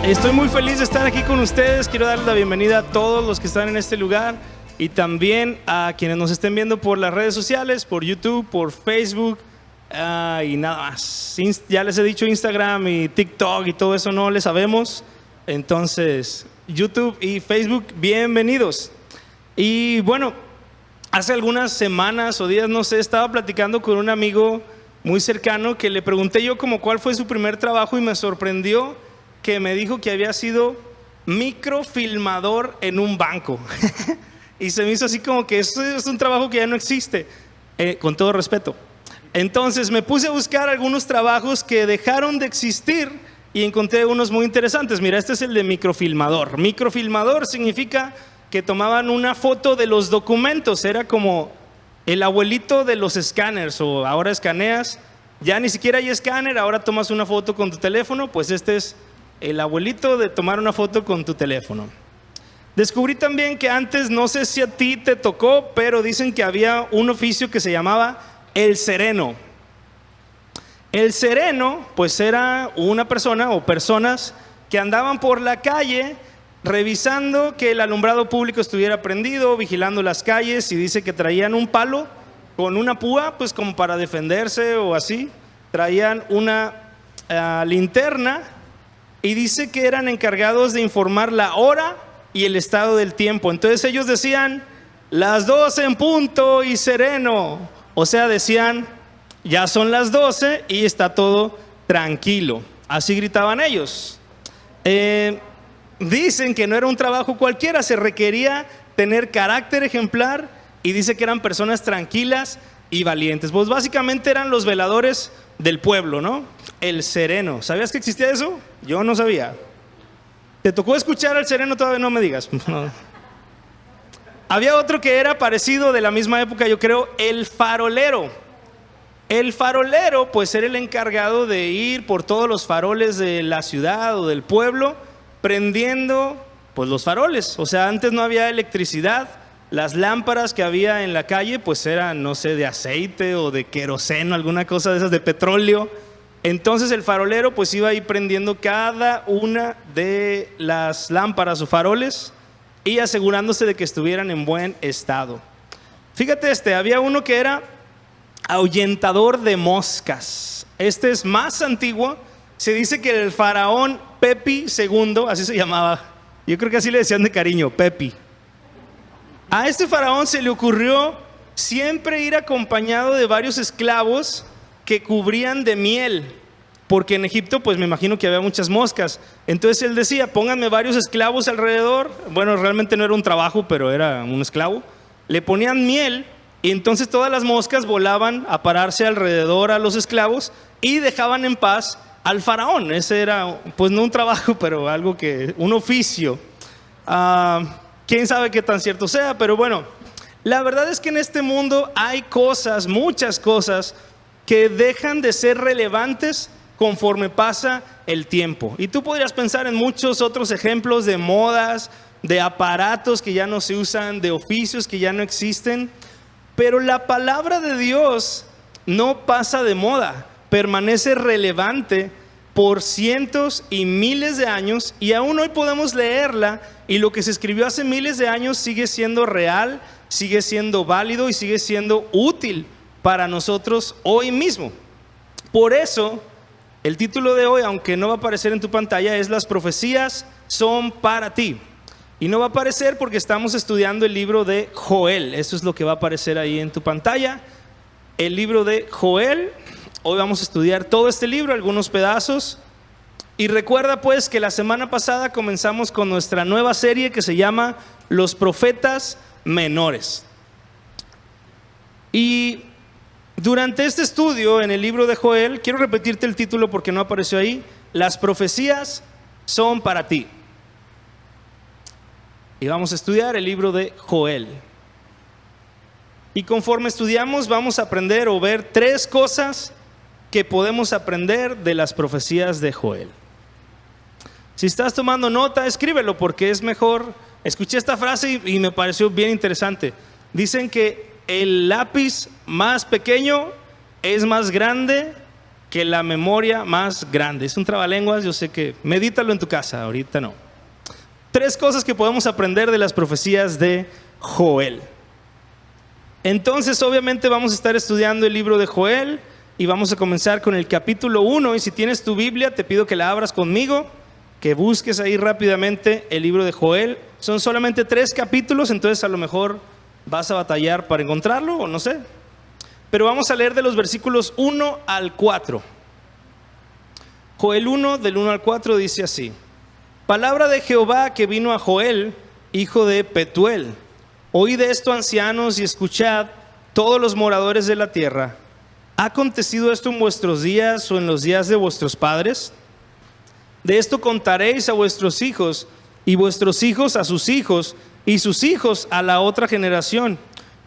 Estoy muy feliz de estar aquí con ustedes. Quiero darles la bienvenida a todos los que están en este lugar y también a quienes nos estén viendo por las redes sociales, por YouTube, por Facebook y nada más. Ya les he dicho Instagram y TikTok y todo eso no le sabemos. Entonces, YouTube y Facebook, bienvenidos. Y bueno, hace algunas semanas o días, no sé, estaba platicando con un amigo muy cercano que le pregunté yo como cuál fue su primer trabajo y me sorprendió que me dijo que había sido microfilmador en un banco. Y se me hizo así como que eso es un trabajo que ya no existe, con todo respeto. Entonces me puse a buscar algunos trabajos que dejaron de existir y encontré unos muy interesantes. Mira, este es el de microfilmador. Microfilmador significa que tomaban una foto de los documentos. Era como el abuelito de los escáneres, o ahora escaneas, ya ni siquiera hay escáner, ahora tomas una foto con tu teléfono. Pues este es el abuelito de tomar una foto con tu teléfono. Descubrí también que antes, no sé si a ti te tocó, pero dicen que había un oficio que se llamaba el sereno. El sereno, pues era una persona o personas que andaban por la calle revisando que el alumbrado público estuviera prendido, vigilando las calles, y dice que traían un palo con una púa, pues como para defenderse o así. Traían una linterna y dice que eran encargados de informar la hora y el estado del tiempo. Entonces ellos decían las 12 en punto y sereno. O sea, decían ya son las 12 y está todo tranquilo. Así gritaban ellos. Dicen que no era un trabajo cualquiera, se requería tener carácter ejemplar, y dice que eran personas tranquilas y valientes. Pues básicamente eran los veladores del pueblo, ¿no? El sereno. ¿Sabías que existía eso? Yo no sabía. ¿Te tocó escuchar al sereno? Todavía no me digas. No. Había otro que era parecido, de la misma época, yo creo, el farolero. El farolero, pues era el encargado de ir por todos los faroles de la ciudad o del pueblo, prendiendo pues los faroles. O sea, antes no había electricidad. Las lámparas que había en la calle pues eran, no sé, de aceite o de queroseno, alguna cosa de esas, de petróleo. Entonces el farolero pues iba ahí prendiendo cada una de las lámparas o faroles y asegurándose de que estuvieran en buen estado. Fíjate, había uno que era ahuyentador de moscas. Este es más antiguo. Se dice que el faraón Pepi II, así se llamaba, yo creo que así le decían de cariño, Pepi. A este faraón se le ocurrió siempre ir acompañado de varios esclavos que cubrían de miel, porque en Egipto pues me imagino que había muchas moscas. Entonces él decía, pónganme varios esclavos alrededor. Bueno, realmente no era un trabajo, pero era un esclavo. Le ponían miel y entonces todas las moscas volaban a pararse alrededor a los esclavos y dejaban en paz al faraón. Ese era, pues no un trabajo, pero algo que, un oficio. Quién sabe qué tan cierto sea, pero bueno, la verdad es que en este mundo hay cosas, muchas cosas, que dejan de ser relevantes conforme pasa el tiempo. Y tú podrías pensar en muchos otros ejemplos de modas, de aparatos que ya no se usan, de oficios que ya no existen, pero la palabra de Dios no pasa de moda, permanece relevante por cientos y miles de años, y aún hoy podemos leerla, y lo que se escribió hace miles de años sigue siendo real, sigue siendo válido y sigue siendo útil para nosotros hoy mismo. Por eso el título de hoy, aunque no va a aparecer en tu pantalla, es Las profecías son para ti. Y no va a aparecer porque estamos estudiando el libro de Joel. Eso es lo que va a aparecer ahí en tu pantalla, el libro de Joel. Hoy vamos a estudiar todo este libro, algunos pedazos. Y recuerda pues que la semana pasada comenzamos con nuestra nueva serie que se llama Los profetas menores. Y durante este estudio en el libro de Joel, quiero repetirte el título porque no apareció ahí: Las profecías son para ti. Y vamos a estudiar el libro de Joel. Y conforme estudiamos vamos a aprender o ver tres cosas que podemos aprender de las profecías de Joel. Si estás tomando nota, escríbelo porque es mejor. Escuché esta frase y me pareció bien interesante. Dicen que el lápiz más pequeño es más grande que la memoria más grande. Es un trabalenguas, yo sé que medítalo en tu casa, ahorita no. 3 cosas que podemos aprender de las profecías de Joel. Entonces, obviamente vamos a estar estudiando el libro de Joel y vamos a comenzar con el capítulo 1. Y si tienes tu Biblia, te pido que la abras conmigo, que busques ahí rápidamente el libro de Joel. Son solamente 3 capítulos, entonces a lo mejor vas a batallar para encontrarlo o no sé. Pero vamos a leer de los versículos 1 al 4. Joel 1, del 1 al 4 dice así: Palabra de Jehová que vino a Joel, hijo de Petuel. Oíd esto, ancianos, y escuchad, todos los moradores de la tierra. ¿Ha acontecido esto en vuestros días o en los días de vuestros padres? De esto contaréis a vuestros hijos, y vuestros hijos a sus hijos, y sus hijos a la otra generación.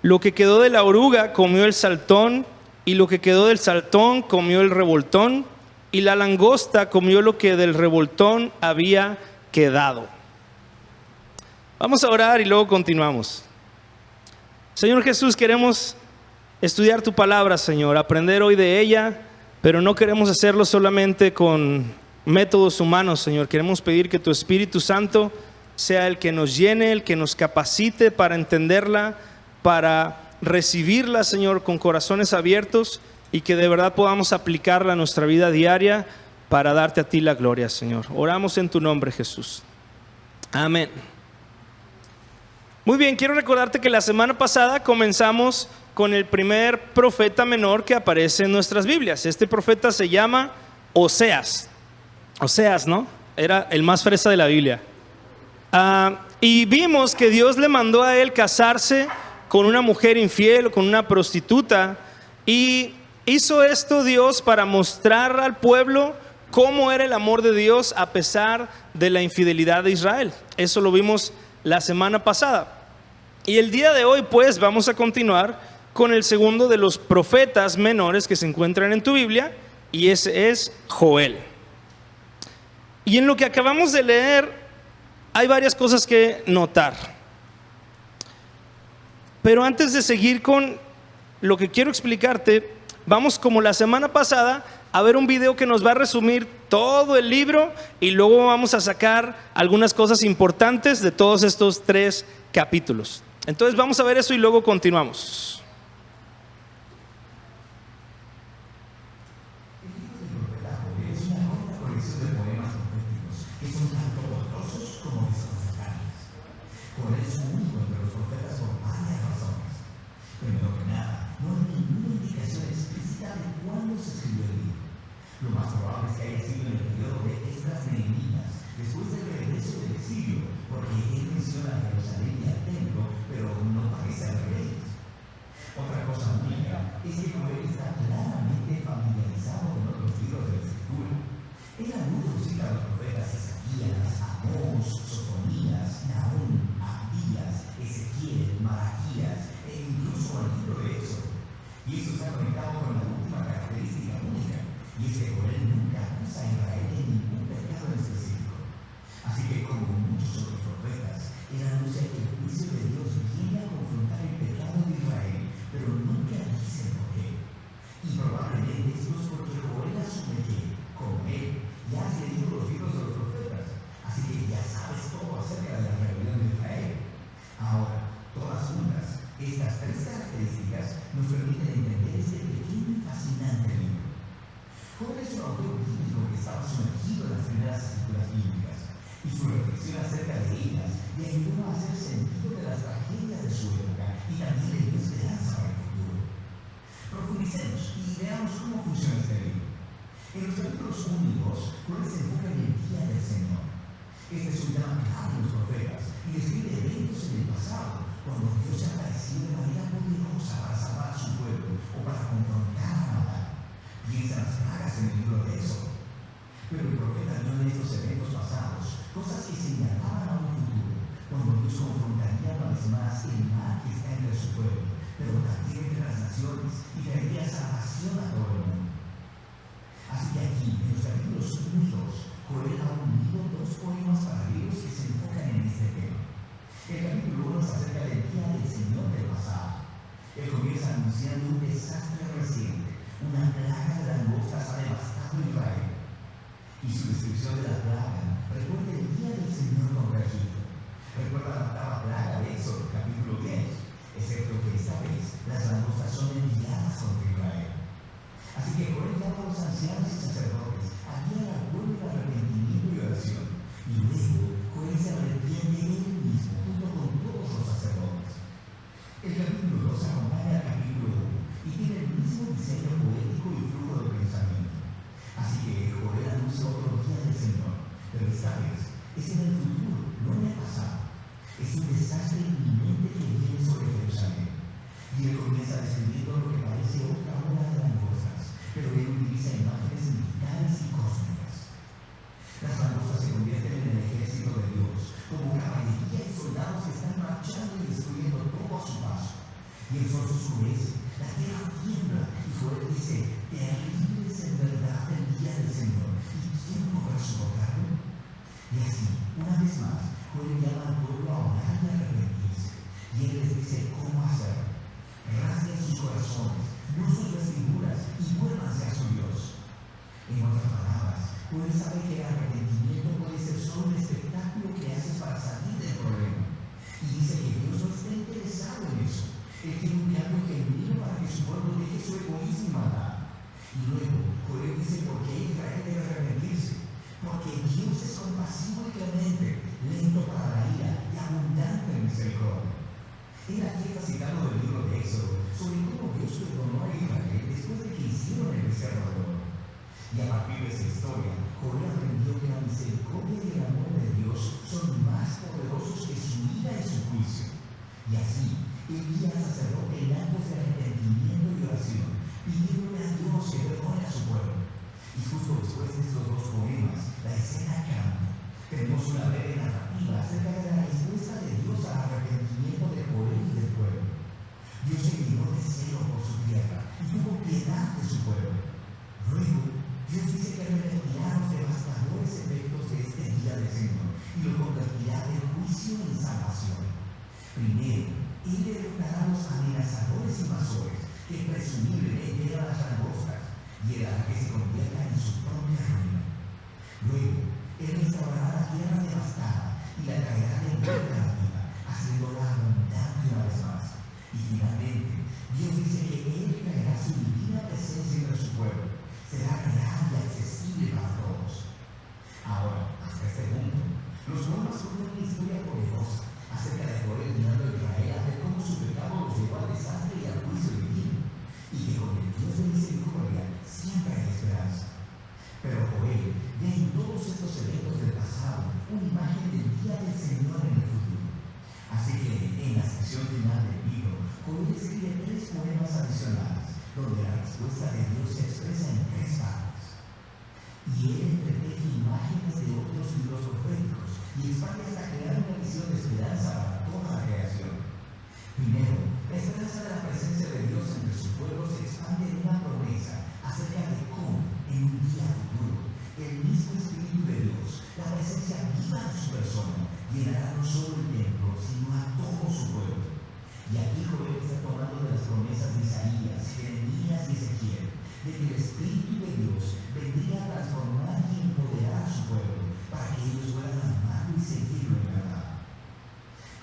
Lo que quedó de la oruga comió el saltón, y lo que quedó del saltón comió el revoltón, y la langosta comió lo que del revoltón había quedado. Vamos a orar y luego continuamos. Señor Jesús, queremos estudiar tu palabra, Señor, aprender hoy de ella, pero no queremos hacerlo solamente con métodos humanos, Señor. Queremos pedir que tu Espíritu Santo sea el que nos llene, el que nos capacite para entenderla, para recibirla, Señor, con corazones abiertos, y que de verdad podamos aplicarla a nuestra vida diaria para darte a ti la gloria, Señor. Oramos en tu nombre, Jesús. Amén. Muy bien, quiero recordarte que la semana pasada comenzamos con el primer profeta menor que aparece en nuestras Biblias. Este profeta se llama Oseas. Oseas, ¿no? Era el más fresa de la Biblia. Y vimos que Dios le mandó a él casarse con una mujer infiel o con una prostituta. Y hizo esto Dios para mostrar al pueblo cómo era el amor de Dios a pesar de la infidelidad de Israel. Eso lo vimos la semana pasada. Y el día de hoy pues vamos a continuar con el segundo de los profetas menores que se encuentran en tu Biblia, y ese es Joel. Y en lo que acabamos de leer hay varias cosas que notar. Pero antes de seguir con lo que quiero explicarte, vamos, como la semana pasada, a ver un video que nos va a resumir todo el libro, y luego vamos a sacar algunas cosas importantes de todos estos 3 capítulos. Entonces vamos a ver eso y luego continuamos. Él comienza anunciando un desastre reciente, Una plaga de langostas ha devastado Israel. Y su descripción de la plaga recuerda el día del Señor contra Egipto. Recuerda la octava plaga de Éxodo, capítulo 10, excepto que esta vez las langostas son enviadas contra Israel. Así que Joel llama a los ancianos y sacerdotes a guiar al pueblo en arrepentimiento y oración. Y luego Joel se arrepiente él mismo junto con todos los sacerdotes. El capítulo 2 acompaña al capítulo 1 y tiene el mismo diseño poético y flujo de pensamiento. Así que Joel anuncia otro día del Señor, pero esta vez es en el futuro, no en el pasado. Es un desastre inminente que viene sobre Jerusalén. Y él comienza describiendo lo que parece otra ola de langostas, pero él utiliza imágenes militares y cósmicas. Las langostas se convierten en el ejército de Dios, como caballería y soldados que están marchando y destruyendo todo a su paso. Y el sol se oscurece, la tierra tiembla, y Joel dice: terrible es en verdad el día del Señor, ¿y quién podrá soportarlo? Y así, una vez más, Joel llama al pueblo a orar y a arrepentirse, y él les dice cómo hacerlo. Rasguen sus corazones, no sus vestiduras, y vuélvanse a su Dios. En otras palabras, Joel sabe que el arrepentimiento puede ser solo un espectáculo que haces para salir del problema. Y dice que Dios no está interesado en eso. Él tiene un cambio genuino para que su pueblo deje su egoísmo y maldad. Y luego, Joel dice por qué Israel debe arrepentirse. Porque Dios es compasivo y clemente, lento para la ira y abundante en misericordia. Él aquí está citando del libro de Éxodo sobre cómo Dios perdonó a Israel después de que hicieron el becerro de oro. Y a partir de esa historia, Joel aprendió que la misericordia y el amor de Dios son más poderosos que su ira y su juicio. Y así, él guía al sacerdote en actos de arrepentimiento y oración, pidiéndole a Dios que perdone a su pueblo. Y justo después de estos dos poemas, la escena cambia. Tenemos una breve narrativa acerca de la respuesta de Dios al arrepentimiento de Joel y del pueblo. Dios se llenó de celo por su tierra y tuvo piedad de su pueblo. Luego, Dios dice que revertirá los devastadores efectos de este día del Señor y lo convertirá de juicio en salvación. Primero, Él derrotará a los amenazadores invasores que presumiblemente eran las langostas, y hará que se convierta en su propia ruina. Luego, Él restaurará la tierra devastada y la traerá de vuelta a la vida, haciéndola abundante una vez más. Y finalmente, Dios dice que Él traerá su divina presencia entre su pueblo. Será real y accesible para todos. Ahora, hasta este punto, los poemas cuentan una historia poderosa acerca de Joel guiando a Israel a ver cómo su pecado los llevó al desastre y al juicio divino, y que con el Dios de misericordia siempre hay esperanza. Pero Joel ve en todos estos eventos del pasado una imagen del día del Señor en el futuro. Así que en la sección final del libro, Joel escribe 3 poemas adicionales, donde la respuesta de Dios se expresa en 3 partes. Y él entreteje imágenes de otros libros proféticos y expande hasta crear una visión de esperanza para toda la creación. Primero, la esperanza de la presencia de Dios entre su pueblo se expande en una promesa acerca de cómo, en un día futuro, el mismo Espíritu de Dios, la presencia viva de su persona, llenará no solo el templo, sino a todo su pueblo. Y aquí Joel está tomando de las promesas de Isaías, Jeremías y Ezequiel, de que el Espíritu de Dios vendría a transformar y empoderar a su pueblo, para que ellos puedan amarlo y seguirlo en verdad.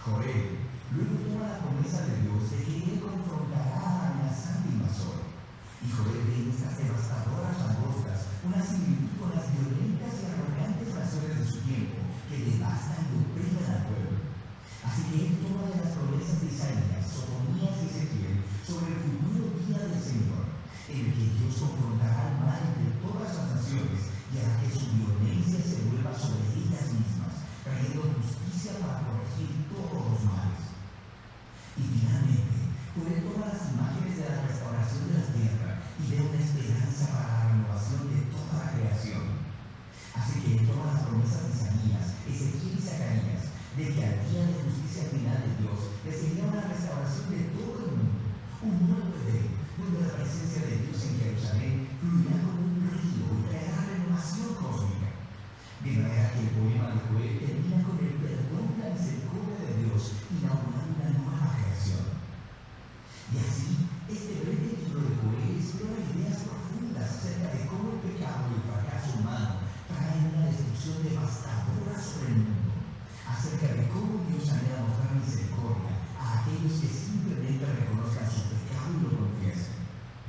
Joel luego toma la promesa de Dios de que Él confrontará al amenazante invasor. Y Joel ve en estas devastadoras langostas una similitud con las violentas y arrogantes naciones de su tiempo que devastan y oprimen al pueblo. Así que él toma de las promesas de Isaías, Sofonías y Ezequiel sobre el futuro día del Señor, en el que Dios confrontará al mal entre todas las naciones y hará que su violencia se vuelva sobre ellas mismas, trayendo justicia para corregir todos los males. Y finalmente, Joel toma las imágenes de la restauración de la tierra y ve una esperanza para la renovación de toda la creación. Así que él toma las promesas de Isaías, Ezequiel y Zacarías, de que al día de justicia final de Dios le seguirá una restauración de todo el mundo, un nuevo Edén, donde la presencia de Dios en Jerusalén fluirá como un río y traerá renovación cósmica. De manera que el poema de Joel termina con el perdón y la misericordia de Dios, inaugurando una nueva creación. Y así, este breve libro de Joel explora ideas cuentas acerca de cómo el pecado y el fracaso humano traen una destrucción devastadora sobre el mundo, acerca de cómo Dios anhela mostrar misericordia a aquellos que simplemente reconozcan su pecado y lo confiesen,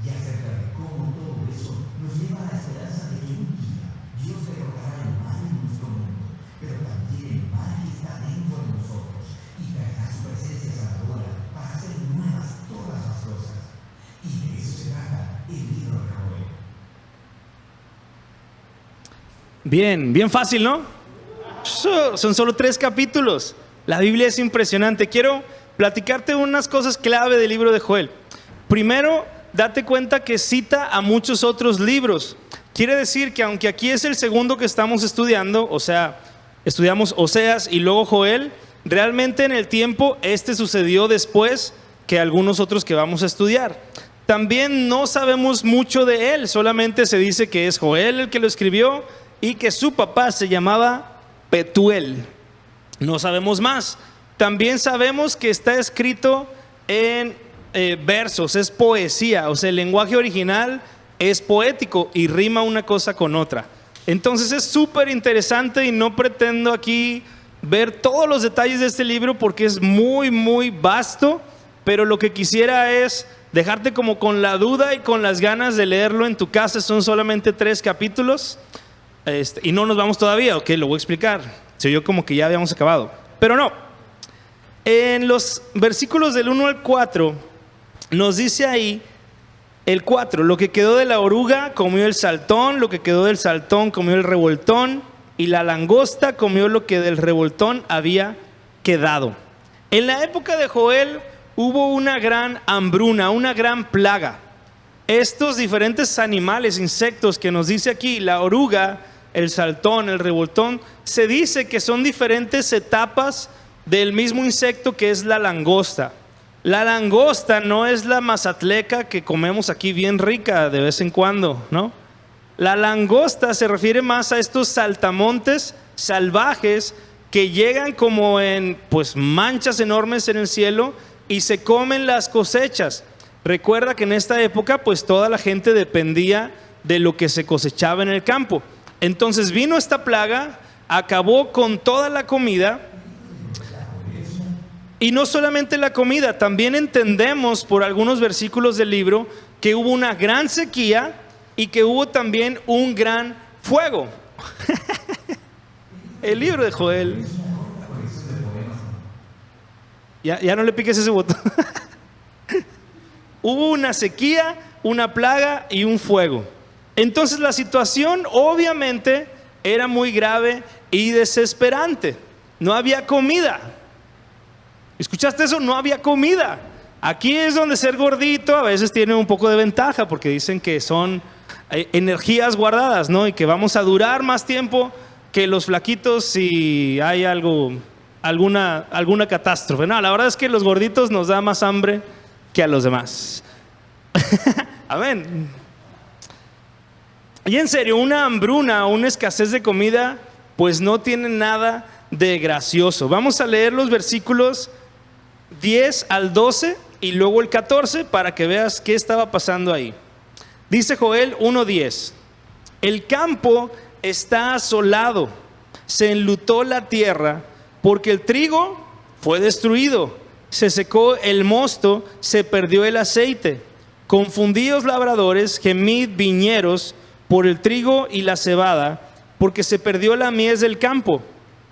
y acerca de cómo todo eso nos lleva a la esperanza de que un día Dios derrotará el mal en nuestro mundo, pero también el mal que está dentro de nosotros, y traerá su presencia sanadora para hacer nuevas todas las cosas. Y de eso se trata el libro de Joel. Bien, bien fácil, ¿no? Son solo 3 capítulos. La Biblia es impresionante. Quiero platicarte unas cosas clave del libro de Joel. Primero, date cuenta que cita a muchos otros libros. Quiere decir que aunque aquí es el segundo que estamos estudiando, o sea, estudiamos Oseas y luego Joel, realmente en el tiempo este sucedió después que algunos otros que vamos a estudiar. También no sabemos mucho de él, solamente se dice que es Joel el que lo escribió y que su papá se llamaba Petuel. No sabemos más. También sabemos que está escrito en versos, es poesía, o sea, el lenguaje original es poético y rima una cosa con otra. Entonces es súper interesante y no pretendo aquí ver todos los detalles de este libro porque es muy, muy vasto, pero lo que quisiera es dejarte como con la duda y con las ganas de leerlo en tu casa. Son solamente 3 capítulos y no nos vamos todavía, ok, lo voy a explicar. Se oyó como que ya habíamos acabado, pero no. En los versículos del 1 al 4 nos dice ahí el 4, lo que quedó de la oruga comió el saltón, lo que quedó del saltón comió el revoltón, y la langosta comió lo que del revoltón había quedado. En la época de Joel hubo una gran hambruna, una gran plaga. Estos diferentes animales, insectos que nos dice aquí, la oruga, el saltón, el revoltón, se dice que son diferentes etapas del mismo insecto que es la langosta. La langosta no es la mazatleca que comemos aquí bien rica de vez en cuando, ¿no? La langosta se refiere más a estos saltamontes salvajes que llegan como en manchas enormes en el cielo y se comen las cosechas. Recuerda que en esta época toda la gente dependía de lo que se cosechaba en el campo. Entonces vino esta plaga, acabó con toda la comida. Y no solamente la comida, también entendemos por algunos versículos del libro que hubo una gran sequía y que hubo también un gran fuego. El libro de Joel. Ya no le piques ese botón. Hubo una sequía, una plaga y un fuego. Entonces la situación obviamente era muy grave y desesperante. No había comida. ¿Escuchaste eso? No había comida. Aquí es donde ser gordito a veces tiene un poco de ventaja porque dicen que son energías guardadas, ¿no? Y que vamos a durar más tiempo que los flaquitos si hay alguna catástrofe. No, la verdad es que los gorditos nos da más hambre que a los demás. Amén. Y en serio, una hambruna, una escasez de comida, pues no tiene nada de gracioso. Vamos a leer los versículos 10 al 12 y luego el 14 para que veas qué estaba pasando ahí. Dice Joel 1:10: el campo está asolado, se enlutó la tierra, porque el trigo fue destruido, se secó el mosto, se perdió el aceite. Confundíos labradores, gemid viñeros por el trigo y la cebada, porque se perdió la mies del campo.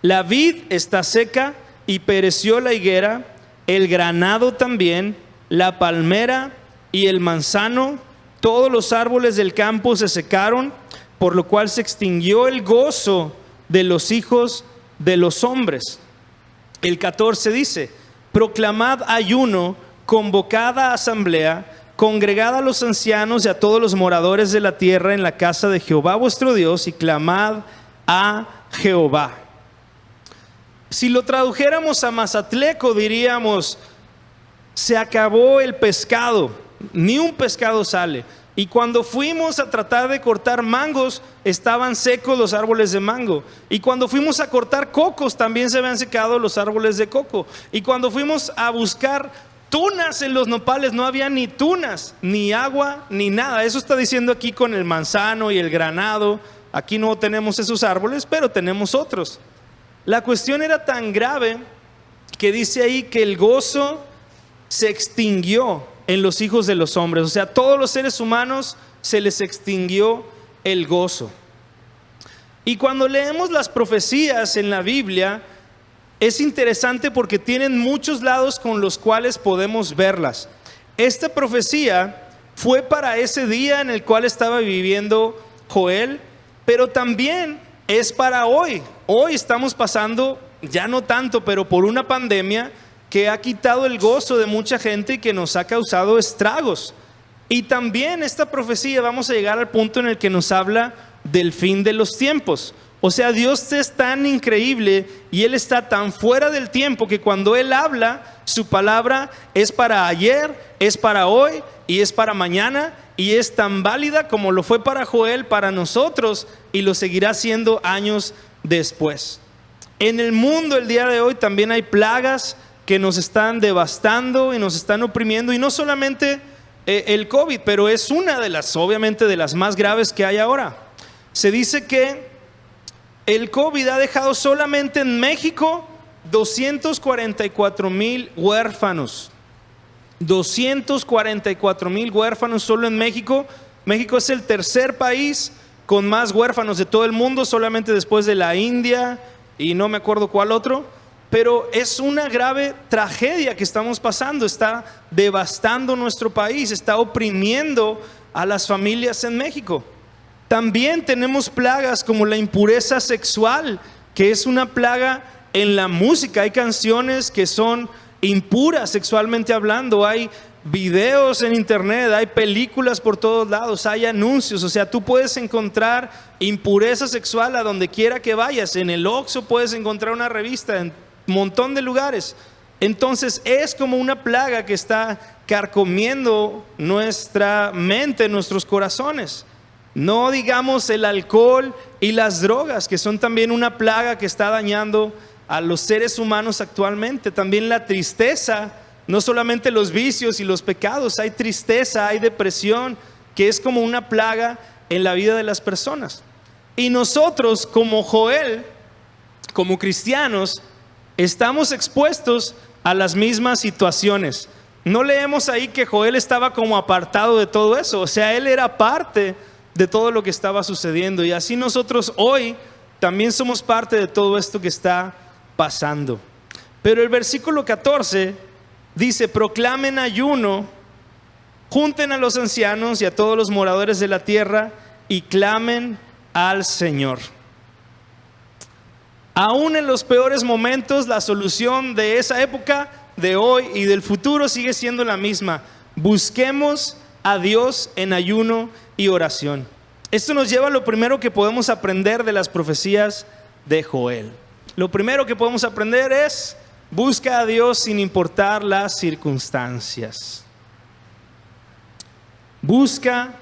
La vid está seca y pereció la higuera, el granado también, la palmera y el manzano, todos los árboles del campo se secaron, por lo cual se extinguió el gozo de los hijos de los hombres. El 14 dice: proclamad ayuno, convocada asamblea, congregad a los ancianos y a todos los moradores de la tierra en la casa de Jehová vuestro Dios, y clamad a Jehová. Si lo tradujéramos a mazatleco diríamos: se acabó el pescado, ni un pescado sale. Y cuando fuimos a tratar de cortar mangos, estaban secos los árboles de mango. Y cuando fuimos a cortar cocos, también se habían secado los árboles de coco. Y cuando fuimos a buscar tunas en los nopales, no había ni tunas, ni agua, ni nada. Eso está diciendo aquí con el manzano y el granado. Aquí no tenemos esos árboles, pero tenemos otros. La cuestión era tan grave que dice ahí que el gozo se extinguió en los hijos de los hombres. O sea, a todos los seres humanos se les extinguió el gozo. Y cuando leemos las profecías en la Biblia, es interesante porque tienen muchos lados con los cuales podemos verlas. Esta profecía fue para ese día en el cual estaba viviendo Joel, pero también es para hoy. Hoy estamos pasando, ya no tanto, pero por una pandemia que ha quitado el gozo de mucha gente y que nos ha causado estragos. Y también esta profecía, vamos a llegar al punto en el que nos habla del fin de los tiempos. O sea, Dios es tan increíble y Él está tan fuera del tiempo que cuando Él habla, su palabra es para ayer, es para hoy y es para mañana, y es tan válida como lo fue para Joel, para nosotros, y lo seguirá siendo años después. En el mundo el día de hoy también hay plagas que nos están devastando y nos están oprimiendo, y no solamente el COVID, pero es una de las, obviamente, de las más graves que hay ahora. Se dice que el COVID ha dejado solamente en México 244,000 huérfanos. 244,000 huérfanos solo en México. México es el tercer país con más huérfanos de todo el mundo, solamente después de la India y no me acuerdo cuál otro. Pero es una grave tragedia que estamos pasando. Está devastando nuestro país, está oprimiendo a las familias en México. También tenemos plagas como la impureza sexual, que es una plaga en la música. Hay canciones que son impuras sexualmente hablando, hay videos en internet, hay películas por todos lados, hay anuncios. O sea, tú puedes encontrar impureza sexual a donde quiera que vayas. En el Oxxo puedes encontrar una revista, en un montón de lugares. Entonces es como una plaga que está carcomiendo nuestra mente, nuestros corazones. No digamos el alcohol y las drogas, que son también una plaga que está dañando a los seres humanos actualmente. También la tristeza, no solamente los vicios y los pecados, hay tristeza, hay depresión, que es como una plaga en la vida de las personas. Y nosotros como Joel, como cristianos, estamos expuestos a las mismas situaciones. No leemos ahí que Joel estaba como apartado de todo eso. O sea, él era parte de todo lo que estaba sucediendo, y así nosotros hoy también somos parte de todo esto que está pasando. Pero el versículo 14 dice: proclamen ayuno, junten a los ancianos y a todos los moradores de la tierra y clamen al Señor. Aún en los peores momentos, la solución de esa época, de hoy y del futuro sigue siendo la misma. Busquemos a Dios en ayuno y oración. Esto nos lleva a lo primero que podemos aprender de las profecías de Joel. Lo primero que podemos aprender es: busca a Dios sin importar las circunstancias. Busca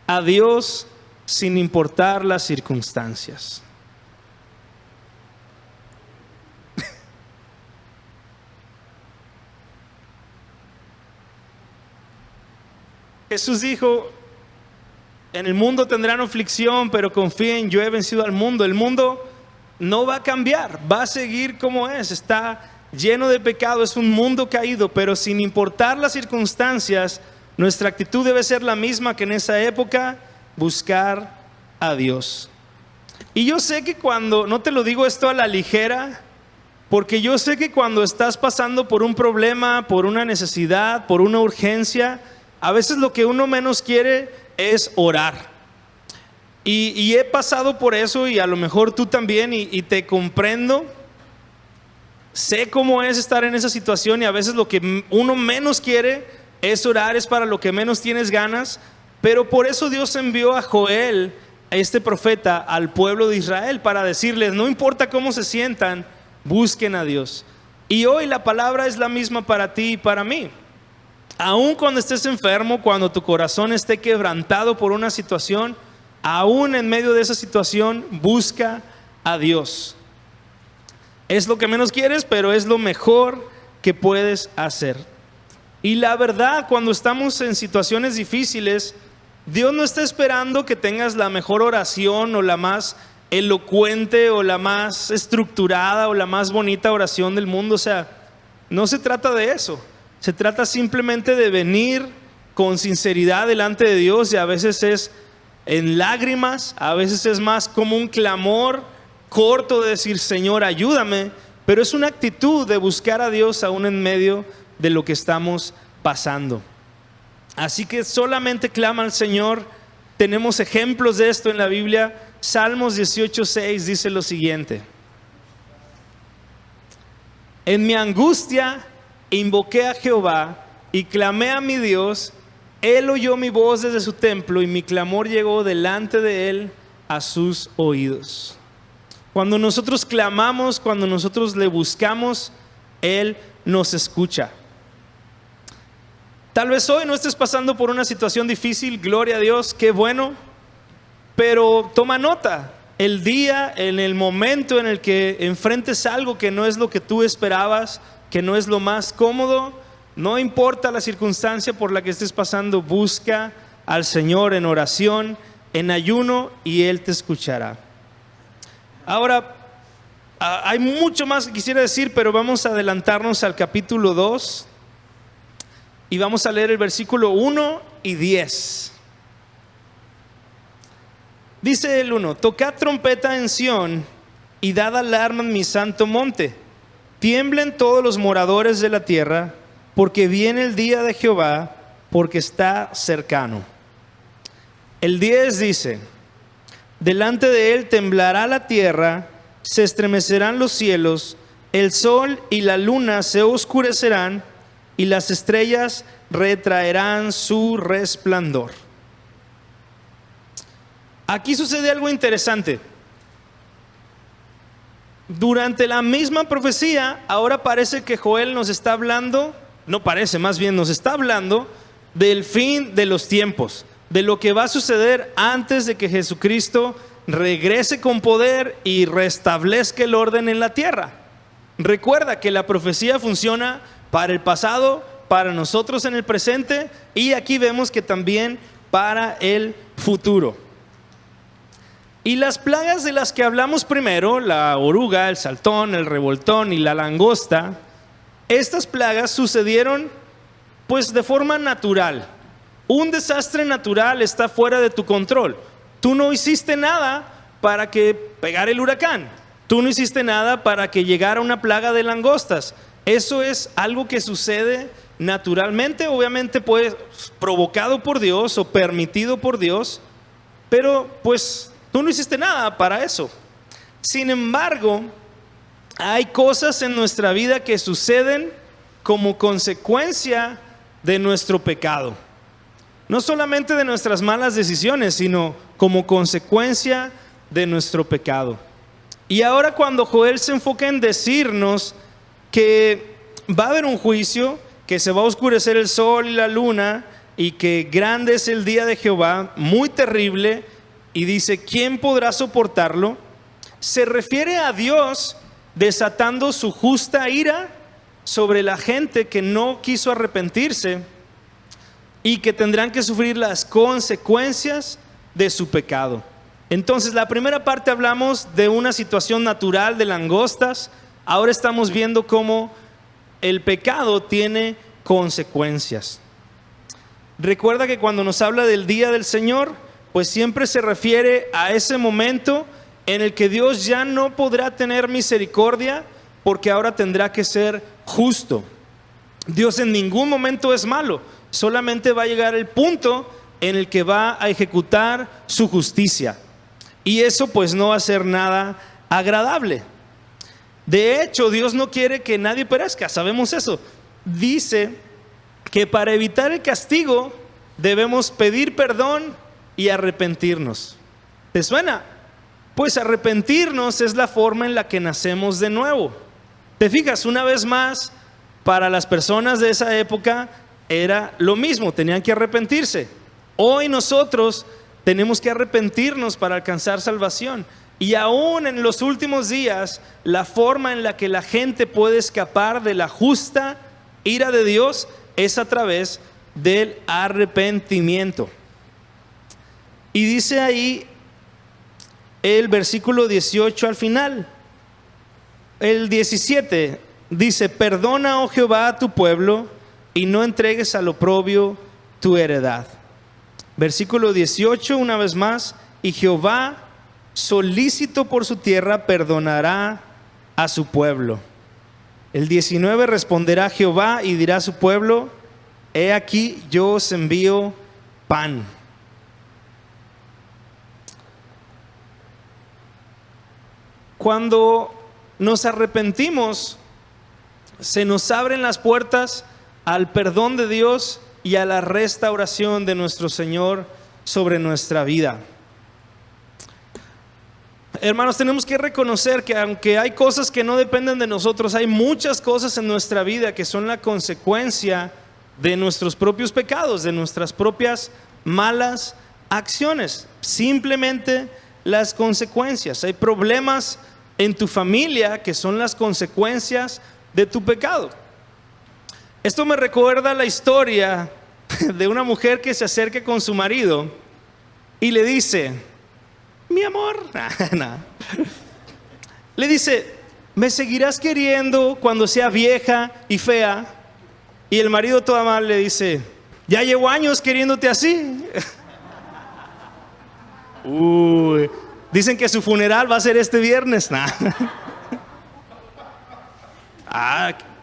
a Dios sin importar las circunstancias. Jesús dijo: en el mundo tendrán aflicción, pero confíen, yo he vencido al mundo. El mundo no va a cambiar, va a seguir como es. Está lleno de pecado, es un mundo caído, pero sin importar las circunstancias, nuestra actitud debe ser la misma que en esa época: buscar a Dios. Y yo sé que cuando, no te lo digo esto a la ligera, porque yo sé que cuando estás pasando por un problema, por una necesidad, por una urgencia, a veces lo que uno menos quiere es orar. Y he pasado por eso, y a lo mejor tú también, y te comprendo. Sé cómo es estar en esa situación, y a veces lo que uno menos quiere es orar, es para lo que menos tienes ganas. Pero por eso Dios envió a Joel, a este profeta, al pueblo de Israel, para decirles: no importa cómo se sientan, busquen a Dios. Y hoy la palabra es la misma para ti y para mí. Aún cuando estés enfermo, cuando tu corazón esté quebrantado por una situación, aún en medio de esa situación, busca a Dios. Es lo que menos quieres, pero es lo mejor que puedes hacer. Y la verdad, cuando estamos en situaciones difíciles, Dios no está esperando que tengas la mejor oración o la más elocuente o la más estructurada o la más bonita oración del mundo. O sea, no se trata de eso. Se trata simplemente de venir con sinceridad delante de Dios, y a veces es en lágrimas, a veces es más como un clamor corto de decir: Señor, ayúdame. Pero es una actitud de buscar a Dios aún en medio de lo que estamos pasando. Así que solamente clama al Señor. Tenemos ejemplos de esto en la Biblia. Salmos 18:6 dice lo siguiente: en mi angustia invoqué a Jehová y clamé a mi Dios. Él oyó mi voz desde su templo y mi clamor llegó delante de él a sus oídos. Cuando nosotros clamamos, cuando nosotros le buscamos, Él nos escucha. Tal vez hoy no estés pasando por una situación difícil, gloria a Dios, qué bueno, pero toma nota. El día, en el momento en el que enfrentes algo que no es lo que tú esperabas, que no es lo más cómodo, no importa la circunstancia por la que estés pasando, busca al Señor en oración, en ayuno, y Él te escuchará. Ahora, hay mucho más que quisiera decir, pero vamos a adelantarnos al capítulo 2 y vamos a leer el versículo 1 y 10. Dice el 1: tocad trompeta en Sión y dad alarma en mi santo monte. Tiemblen todos los moradores de la tierra, porque viene el día de Jehová, porque está cercano. El 10 dice: delante de él temblará la tierra, se estremecerán los cielos, el sol y la luna se oscurecerán, y las estrellas retraerán su resplandor. Aquí sucede algo interesante. Durante la misma profecía, ahora parece que Joel nos está hablando, no parece, más bien nos está hablando del fin de los tiempos, de lo que va a suceder antes de que Jesucristo regrese con poder y restablezca el orden en la tierra. Recuerda que la profecía funciona para el pasado, para nosotros en el presente, y aquí vemos que también para el futuro. Y las plagas de las que hablamos primero, la oruga, el saltón, el revoltón y la langosta, estas plagas sucedieron pues de forma natural. Un desastre natural está fuera de tu control. Tú no hiciste nada para que pegara el huracán. Tú no hiciste nada para que llegara una plaga de langostas. Eso es algo que sucede naturalmente, obviamente pues provocado por Dios o permitido por Dios, pero pues tú no hiciste nada para eso. Sin embargo, hay cosas en nuestra vida que suceden como consecuencia de nuestro pecado. No solamente de nuestras malas decisiones, sino como consecuencia de nuestro pecado. Y ahora cuando Joel se enfoca en decirnos que va a haber un juicio, que se va a oscurecer el sol y la luna, y que grande es el día de Jehová, muy terrible, y dice: ¿quién podrá soportarlo? Se refiere a Dios desatando su justa ira sobre la gente que no quiso arrepentirse y que tendrán que sufrir las consecuencias de su pecado. Entonces, la primera parte hablamos de una situación natural de langostas. Ahora estamos viendo cómo el pecado tiene consecuencias. Recuerda que cuando nos habla del día del Señor, pues siempre se refiere a ese momento en el que Dios ya no podrá tener misericordia, porque ahora tendrá que ser justo. Dios en ningún momento es malo, solamente va a llegar el punto en el que va a ejecutar su justicia, y eso pues no va a ser nada agradable. De hecho, Dios no quiere que nadie perezca, sabemos eso. Dice que para evitar el castigo debemos pedir perdón y arrepentirnos. ¿Te suena? Pues arrepentirnos es la forma en la que nacemos de nuevo. Te fijas, una vez más, para las personas de esa época era lo mismo, tenían que arrepentirse. Hoy nosotros tenemos que arrepentirnos para alcanzar salvación. Y aún en los últimos días, la forma en la que la gente puede escapar de la justa ira de Dios es a través del arrepentimiento. Y dice ahí el versículo 18 al final. El 17 dice: perdona, oh Jehová, a tu pueblo, y no entregues al oprobio tu heredad. Versículo 18 una vez más: y Jehová, solícito por su tierra, perdonará a su pueblo. El 19: responderá Jehová y dirá a su pueblo: he aquí yo os envío pan. Cuando nos arrepentimos, se nos abren las puertas al perdón de Dios y a la restauración de nuestro Señor sobre nuestra vida. Hermanos, tenemos que reconocer que aunque hay cosas que no dependen de nosotros, hay muchas cosas en nuestra vida que son la consecuencia de nuestros propios pecados, de nuestras propias malas acciones. Simplemente las consecuencias. Hay problemas en tu familia que son las consecuencias de tu pecado. Esto me recuerda la historia de una mujer que se acerca con su marido y le dice: mi amor, le dice: ¿me seguirás queriendo cuando sea vieja y fea? Y el marido todo mal le dice: ya llevo años queriéndote así. Dicen que su funeral va a ser este viernes.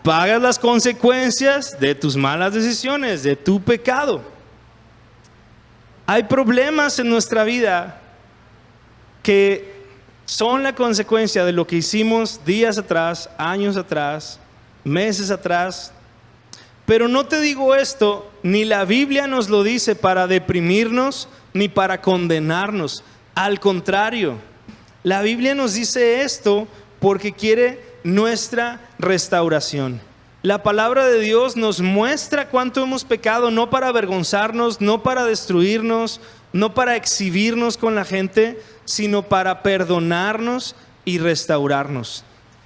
Pagas las consecuencias de tus malas decisiones, de tu pecado. Hay problemas en nuestra vida que son la consecuencia de lo que hicimos días atrás, años atrás, meses atrás. Pero no te digo esto, ni la Biblia nos lo dice para deprimirnos, ni para condenarnos. Al contrario, la Biblia nos dice esto porque quiere nuestra restauración. La palabra de Dios nos muestra cuánto hemos pecado, no para avergonzarnos, no para destruirnos, no para exhibirnos con la gente, sino para perdonarnos y restaurarnos.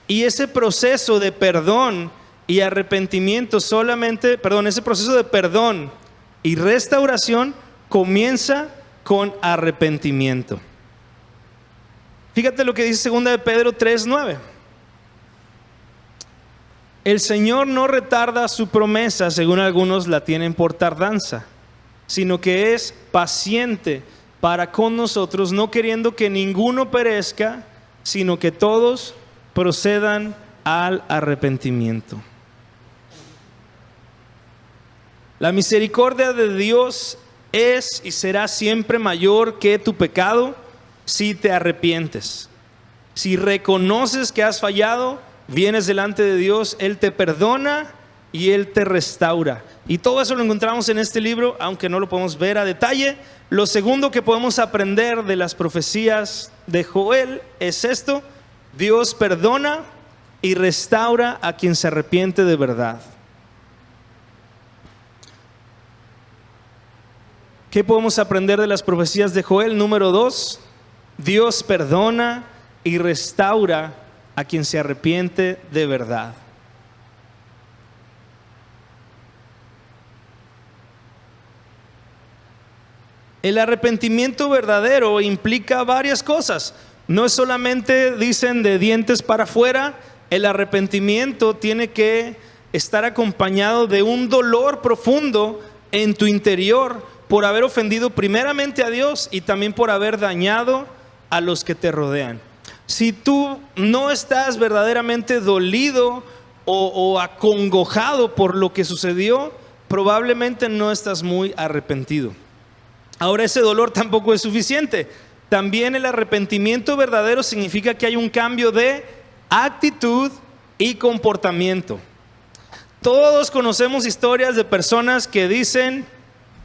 Y ese proceso de perdón y arrepentimiento ese proceso de perdón y restauración comienza con arrepentimiento. Fíjate lo que dice 2 de Pedro 3:9. El Señor no retarda su promesa, según algunos la tienen por tardanza, sino que es paciente para con nosotros, no queriendo que ninguno perezca, sino que todos procedan al arrepentimiento. La misericordia de Dios es y será siempre mayor que tu pecado si te arrepientes. Si reconoces que has fallado, vienes delante de Dios, Él te perdona y Él te restaura. Y todo eso lo encontramos en este libro, aunque no lo podemos ver a detalle. Lo segundo que podemos aprender de las profecías de Joel es esto: Dios perdona y restaura a quien se arrepiente de verdad. ¿Qué podemos aprender de las profecías de Joel? Número 2, Dios perdona y restaura a quien se arrepiente de verdad. El arrepentimiento verdadero implica varias cosas. No es solamente, dicen, de dientes para afuera. El arrepentimiento tiene que estar acompañado de un dolor profundo en tu interior por haber ofendido primeramente a Dios y también por haber dañado a los que te rodean. Si tú no estás verdaderamente dolido o acongojado por lo que sucedió, probablemente no estás muy arrepentido. Ahora, ese dolor tampoco es suficiente. También el arrepentimiento verdadero significa que hay un cambio de actitud y comportamiento. Todos conocemos historias de personas que dicen: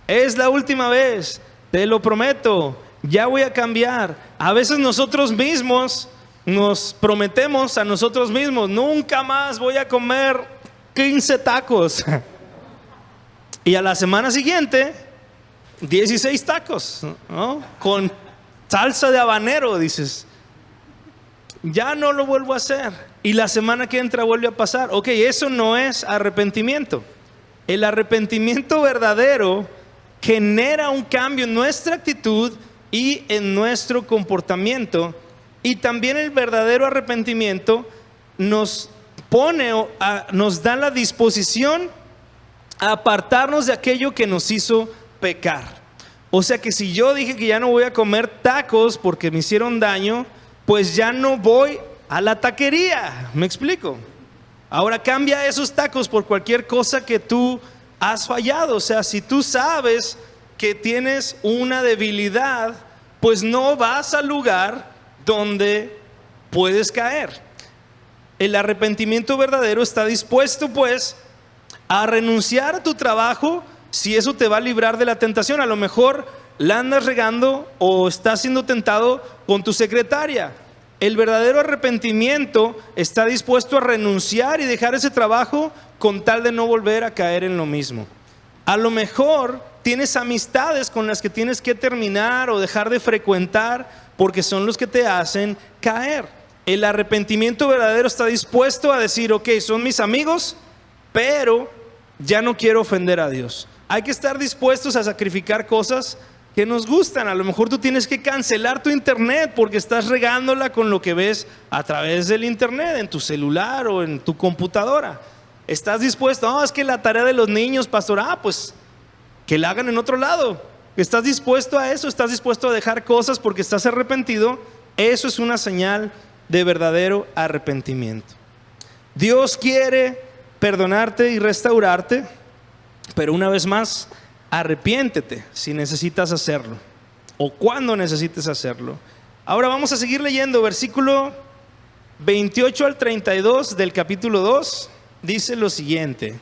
es la última vez, te lo prometo, ya voy a cambiar. A veces nosotros mismos nos prometemos a nosotros mismos: nunca más voy a comer 15 tacos. Y a la semana siguiente, 16 tacos, ¿no? Con salsa de habanero. Dices: ya no lo vuelvo a hacer. Y la semana que entra vuelve a pasar. Ok, eso no es arrepentimiento. El arrepentimiento verdadero genera un cambio en nuestra actitud y en nuestro comportamiento. Y también el verdadero arrepentimiento nos da la disposición a apartarnos de aquello que nos hizo pecar. O sea que si yo dije que ya no voy a comer tacos porque me hicieron daño, pues ya no voy a la taquería. ¿Me explico? Ahora cambia esos tacos por cualquier cosa que tú has fallado. O sea, si tú sabes que tienes una debilidad, pues no vas al lugar donde puedes caer. El arrepentimiento verdadero está dispuesto pues a renunciar a tu trabajo si eso te va a librar de la tentación. A lo mejor la andas regando o estás siendo tentado con tu secretaria. El verdadero arrepentimiento está dispuesto a renunciar y dejar ese trabajo con tal de no volver a caer en lo mismo. A lo mejor tienes amistades con las que tienes que terminar o dejar de frecuentar porque son los que te hacen caer. El arrepentimiento verdadero está dispuesto a decir, ok, son mis amigos, pero ya no quiero ofender a Dios. Hay que estar dispuestos a sacrificar cosas que nos gustan. A lo mejor tú tienes que cancelar tu internet porque estás regándola con lo que ves a través del internet, en tu celular o en tu computadora. Estás dispuesto, no, es que la tarea de los niños, pastor, pues que la hagan en otro lado. ¿Estás dispuesto a eso? ¿Estás dispuesto a dejar cosas porque estás arrepentido? Eso es una señal de verdadero arrepentimiento. Dios quiere perdonarte y restaurarte, pero una vez más, arrepiéntete si necesitas hacerlo o cuando necesites hacerlo. Ahora vamos a seguir leyendo versículo 28 al 32 del capítulo 2. Dice lo siguiente: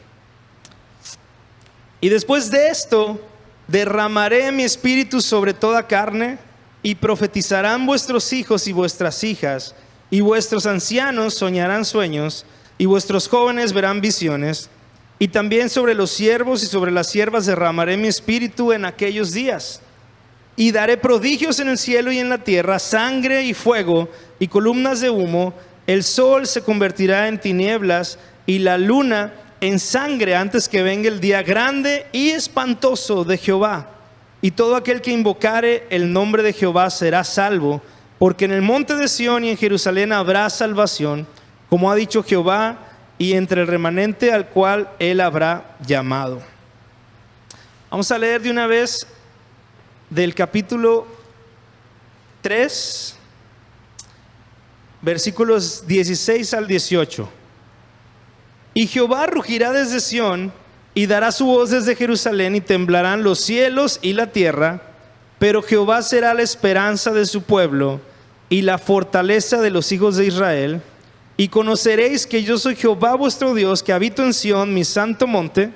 y después de esto derramaré mi espíritu sobre toda carne, y profetizarán vuestros hijos y vuestras hijas, y vuestros ancianos soñarán sueños, y vuestros jóvenes verán visiones. Y también sobre los siervos y sobre las siervas derramaré mi espíritu en aquellos días. Y daré prodigios en el cielo y en la tierra, sangre y fuego y columnas de humo. El sol se convertirá en tinieblas y la luna en sangre antes que venga el día grande y espantoso de Jehová. Y todo aquel que invocare el nombre de Jehová será salvo, porque en el monte de Sión y en Jerusalén habrá salvación, como ha dicho Jehová, y entre el remanente al cual él habrá llamado. Vamos a leer de una vez del capítulo 3, versículos 16 al 18. Y Jehová rugirá desde Sión y dará su voz desde Jerusalén, y temblarán los cielos y la tierra, pero Jehová será la esperanza de su pueblo y la fortaleza de los hijos de Israel. Y conoceréis que yo soy Jehová vuestro Dios, que habito en Sión, mi santo monte,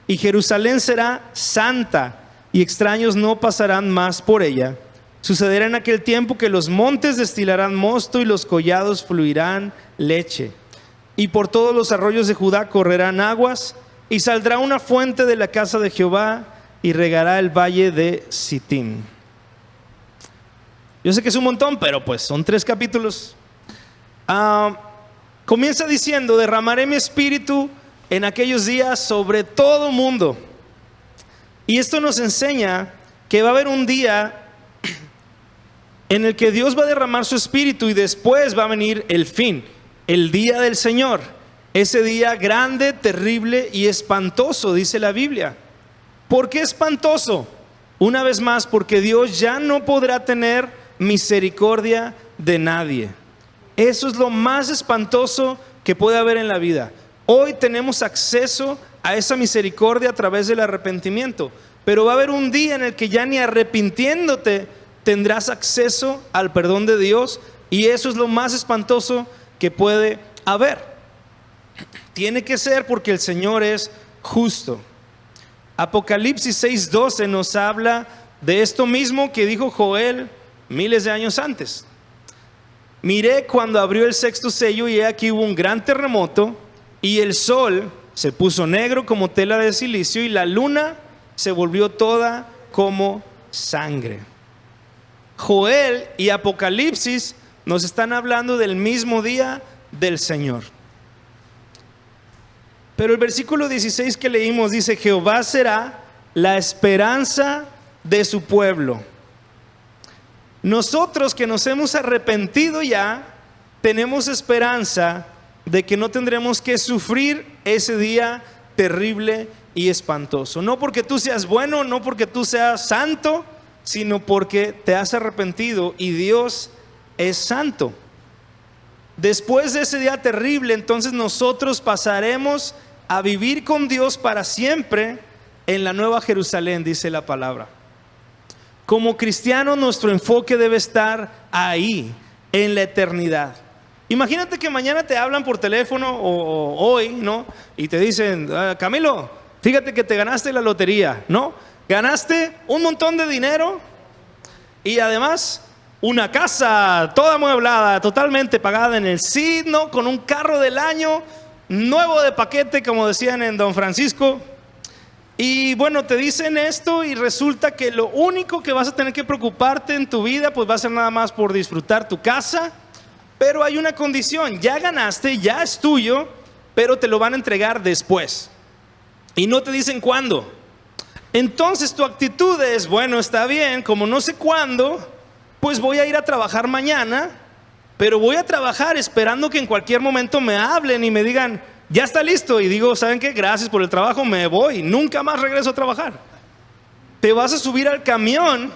y Jerusalén será santa, y extraños no pasarán más por ella. Sucederá en aquel tiempo que los montes destilarán mosto y los collados fluirán leche. Y por todos los arroyos de Judá correrán aguas, y saldrá una fuente de la casa de Jehová, y regará el valle de Sittim. Yo sé que es un montón, pero pues son 3 capítulos. Comienza diciendo: derramaré mi espíritu en aquellos días sobre todo mundo. Y esto nos enseña que va a haber un día en el que Dios va a derramar su espíritu, y después va a venir el fin, el día del Señor. Ese día grande, terrible y espantoso, dice la Biblia. ¿Por qué espantoso? Una vez más, porque Dios ya no podrá tener misericordia de nadie. Eso es lo más espantoso que puede haber en la vida. Hoy tenemos acceso a esa misericordia a través del arrepentimiento, pero va a haber un día en el que ya ni arrepintiéndote tendrás acceso al perdón de Dios, y eso es lo más espantoso que puede haber. Tiene que ser, porque el Señor es justo. Apocalipsis 6:12 nos habla de esto mismo que dijo Joel miles de años antes. Miré cuando abrió el 6º sello, y he aquí hubo un gran terremoto, y el sol se puso negro como tela de silicio, y la luna se volvió toda como sangre. Joel y Apocalipsis nos están hablando del mismo día del Señor. Pero el versículo 16 que leímos dice: Jehová será la esperanza de su pueblo. Nosotros que nos hemos arrepentido ya, tenemos esperanza de que no tendremos que sufrir ese día terrible y espantoso. No porque tú seas bueno, no porque tú seas santo, sino porque te has arrepentido y Dios es santo. Después de ese día terrible, entonces nosotros pasaremos a vivir con Dios para siempre en la Nueva Jerusalén, dice la palabra. Como cristianos, nuestro enfoque debe estar ahí, en la eternidad. Imagínate que mañana te hablan por teléfono o hoy, ¿no? Y te dicen: Camilo, fíjate que te ganaste la lotería, ¿no? Ganaste un montón de dinero y además una casa toda amueblada, totalmente pagada en el CID, ¿no? Con un carro del año, nuevo de paquete, como decían en Don Francisco. Y bueno, te dicen esto y resulta que lo único que vas a tener que preocuparte en tu vida pues va a ser nada más por disfrutar tu casa. Pero hay una condición: ya ganaste, ya es tuyo, pero te lo van a entregar después. Y no te dicen cuándo. Entonces tu actitud es: bueno, está bien, como no sé cuándo, pues voy a ir a trabajar mañana, pero voy a trabajar esperando que en cualquier momento me hablen y me digan: ya está listo. Y digo: ¿saben qué? Gracias por el trabajo, me voy, nunca más regreso a trabajar. Te vas a subir al camión,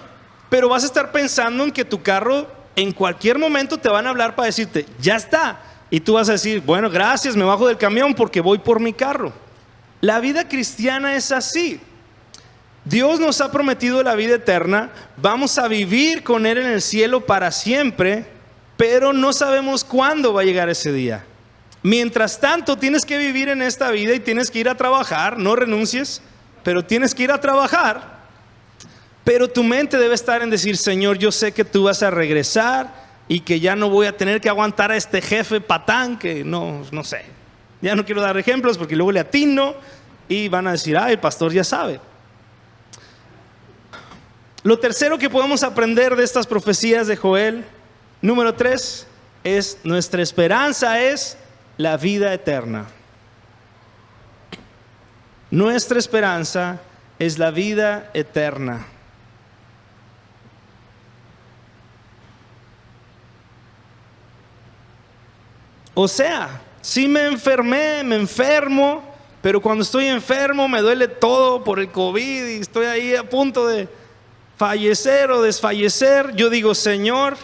pero vas a estar pensando en que tu carro en cualquier momento te van a hablar para decirte: ya está. Y tú vas a decir: bueno, gracias, me bajo del camión porque voy por mi carro. La vida cristiana es así. Dios nos ha prometido la vida eterna, vamos a vivir con Él en el cielo para siempre, pero no sabemos cuándo va a llegar ese día. Mientras tanto, tienes que vivir en esta vida y tienes que ir a trabajar. No renuncies, pero tienes que ir a trabajar. Pero tu mente debe estar en decir: Señor, yo sé que tú vas a regresar y que ya no voy a tener que aguantar a este jefe patán que no sé. Ya no quiero dar ejemplos porque luego le atino y van a decir: el pastor ya sabe. Lo tercero que podemos aprender de estas profecías de Joel, número 3, es: nuestra esperanza es la vida eterna. Nuestra esperanza es la vida eterna. O sea, si me enfermo, pero cuando estoy enfermo me duele todo por el COVID y estoy ahí a punto de fallecer o desfallecer, yo digo: Señor,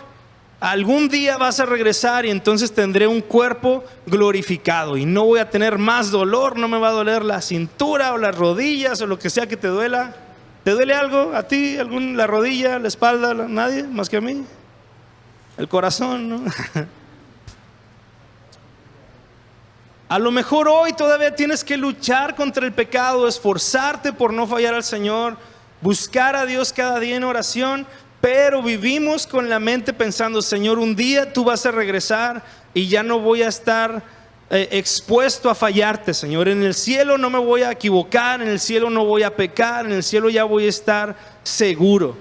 algún día vas a regresar y entonces tendré un cuerpo glorificado y no voy a tener más dolor, no me va a doler la cintura o las rodillas o lo que sea que te duela. ¿Te duele algo a ti? ¿La rodilla, la espalda? ¿Nadie más que a mí? El corazón, ¿no? A lo mejor hoy todavía tienes que luchar contra el pecado, esforzarte por no fallar al Señor, buscar a Dios cada día en oración, pero vivimos con la mente pensando: Señor, un día tú vas a regresar y ya no voy a estar expuesto a fallarte, Señor. En el cielo no me voy a equivocar, en el cielo no voy a pecar, en el cielo ya voy a estar seguro.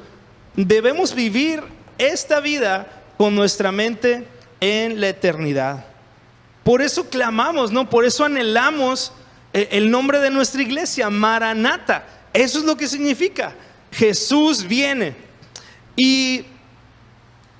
Debemos vivir esta vida con nuestra mente en la eternidad. Por eso clamamos, ¿no? Por eso anhelamos el nombre de nuestra iglesia, Maranata. Eso es lo que significa: Jesús viene. Y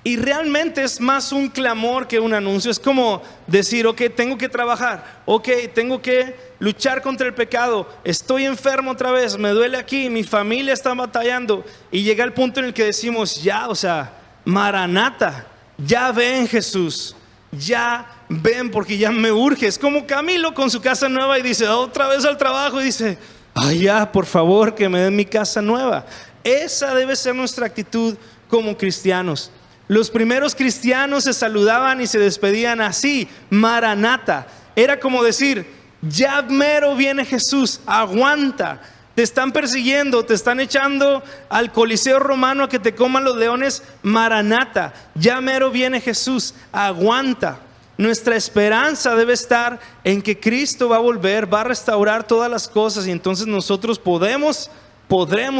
realmente es más un clamor que un anuncio. Es como decir: ok, tengo que trabajar, ok, tengo que luchar contra el pecado, estoy enfermo otra vez, me duele aquí, mi familia está batallando. Y llega el punto en el que decimos: ya, o sea, Maranata, ya ven Jesús, ya ven, porque ya me urge. Es como Camilo con su casa nueva y dice: otra vez al trabajo, y dice: ay, ya, por favor, que me den mi casa nueva. Esa debe ser nuestra actitud como cristianos. Los primeros cristianos se saludaban y se despedían así: Maranata. Era como decir: ya mero viene Jesús, aguanta. Te están persiguiendo, te están echando al Coliseo Romano a que te coman los leones. Maranata, ya mero viene Jesús, aguanta. Nuestra esperanza debe estar en que Cristo va a volver, va a restaurar todas las cosas y entonces nosotros podremos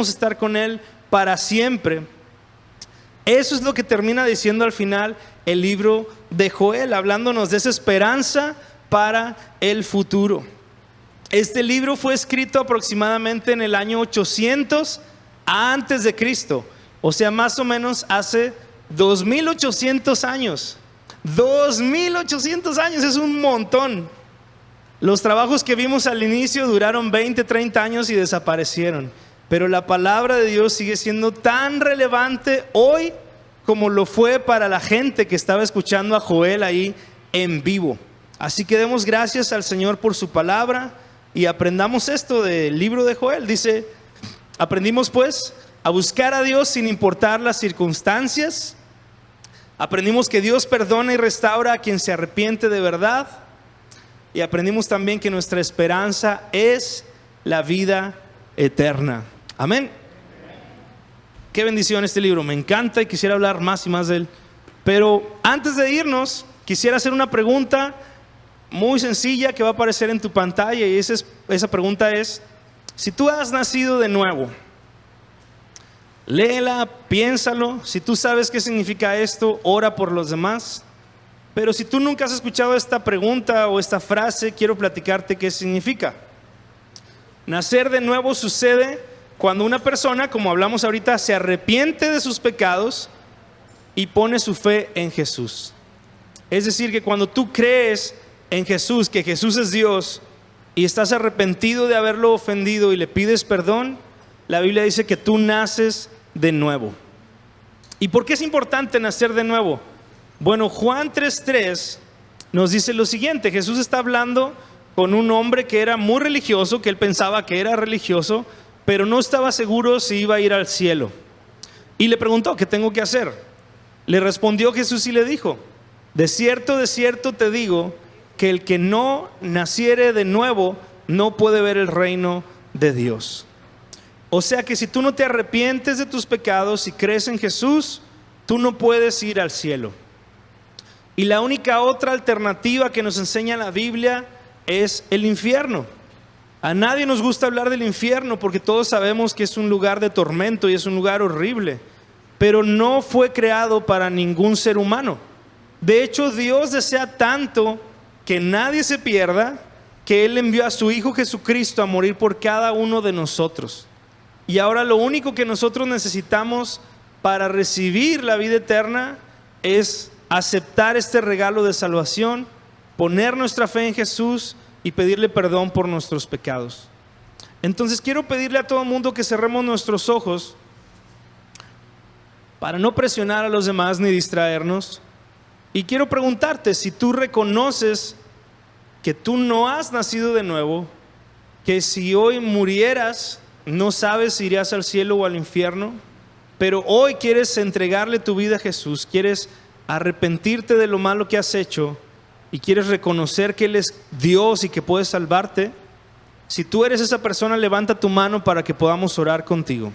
estar con Él para siempre. Eso es lo que termina diciendo al final el libro de Joel, hablándonos de esa esperanza para el futuro. Este libro fue escrito aproximadamente en el año 800 antes de Cristo, o sea, más o menos hace 2800 años. 2800 años es un montón. Los trabajos que vimos al inicio duraron 20, 30 años y desaparecieron. Pero la palabra de Dios sigue siendo tan relevante hoy como lo fue para la gente que estaba escuchando a Joel ahí en vivo. Así que demos gracias al Señor por su palabra y aprendamos esto del libro de Joel. Dice: aprendimos pues a buscar a Dios sin importar las circunstancias. Aprendimos que Dios perdona y restaura a quien se arrepiente de verdad. Y aprendimos también que nuestra esperanza es la vida eterna. Amén. Qué bendición este libro, me encanta y quisiera hablar más y más de él. Pero antes de irnos, quisiera hacer una pregunta muy sencilla que va a aparecer en tu pantalla. Y esa pregunta es: si tú has nacido de nuevo, léela, piénsalo. Si tú sabes qué significa esto, ora por los demás. Pero si tú nunca has escuchado esta pregunta o esta frase, quiero platicarte qué significa. Nacer de nuevo sucede cuando una persona, como hablamos ahorita, se arrepiente de sus pecados y pone su fe en Jesús. Es decir, que cuando tú crees en Jesús, que Jesús es Dios, y estás arrepentido de haberlo ofendido y le pides perdón, la Biblia dice que tú naces de nuevo. ¿Y por qué es importante nacer de nuevo? Bueno, Juan 3:3 nos dice lo siguiente. Jesús está hablando con un hombre que era muy religioso, que él pensaba que era religioso, pero no estaba seguro si iba a ir al cielo. Y le preguntó: ¿qué tengo que hacer? Le respondió Jesús y le dijo: de cierto te digo, que el que no naciere de nuevo no puede ver el reino de Dios. O sea que si tú no te arrepientes de tus pecados y crees en Jesús, tú no puedes ir al cielo. Y la única otra alternativa que nos enseña la Biblia es el infierno. A nadie nos gusta hablar del infierno porque todos sabemos que es un lugar de tormento y es un lugar horrible. Pero no fue creado para ningún ser humano. De hecho, Dios desea tanto que nadie se pierda, que Él envió a su Hijo Jesucristo a morir por cada uno de nosotros. Y ahora lo único que nosotros necesitamos para recibir la vida eterna es aceptar este regalo de salvación, poner nuestra fe en Jesús y pedirle perdón por nuestros pecados. Entonces quiero pedirle a todo el mundo que cerremos nuestros ojos para no presionar a los demás ni distraernos. Y quiero preguntarte si tú reconoces que tú no has nacido de nuevo, que si hoy murieras no sabes si irías al cielo o al infierno, pero hoy quieres entregarle tu vida a Jesús, quieres arrepentirte de lo malo que has hecho y quieres reconocer que Él es Dios y que puede salvarte. Si tú eres esa persona, levanta tu mano para que podamos orar contigo.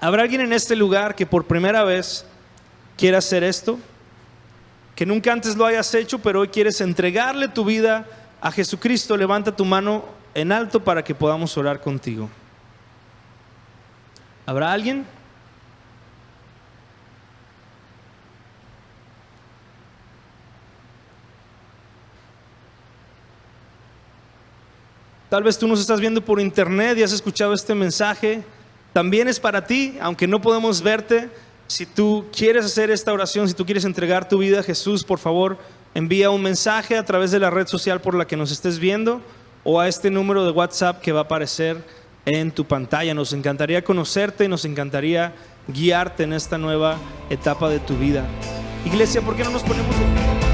¿Habrá alguien en este lugar que por primera vez quiera hacer esto? Que nunca antes lo hayas hecho, pero hoy quieres entregarle tu vida a Jesucristo. Levanta tu mano en alto para que podamos orar contigo. ¿Habrá alguien? Tal vez tú nos estás viendo por internet y has escuchado este mensaje. También es para ti, aunque no podemos verte. Si tú quieres hacer esta oración, si tú quieres entregar tu vida a Jesús, por favor, envía un mensaje a través de la red social por la que nos estés viendo o a este número de WhatsApp que va a aparecer en tu pantalla. Nos encantaría conocerte y nos encantaría guiarte en esta nueva etapa de tu vida. Iglesia, ¿por qué no nos ponemos de pie?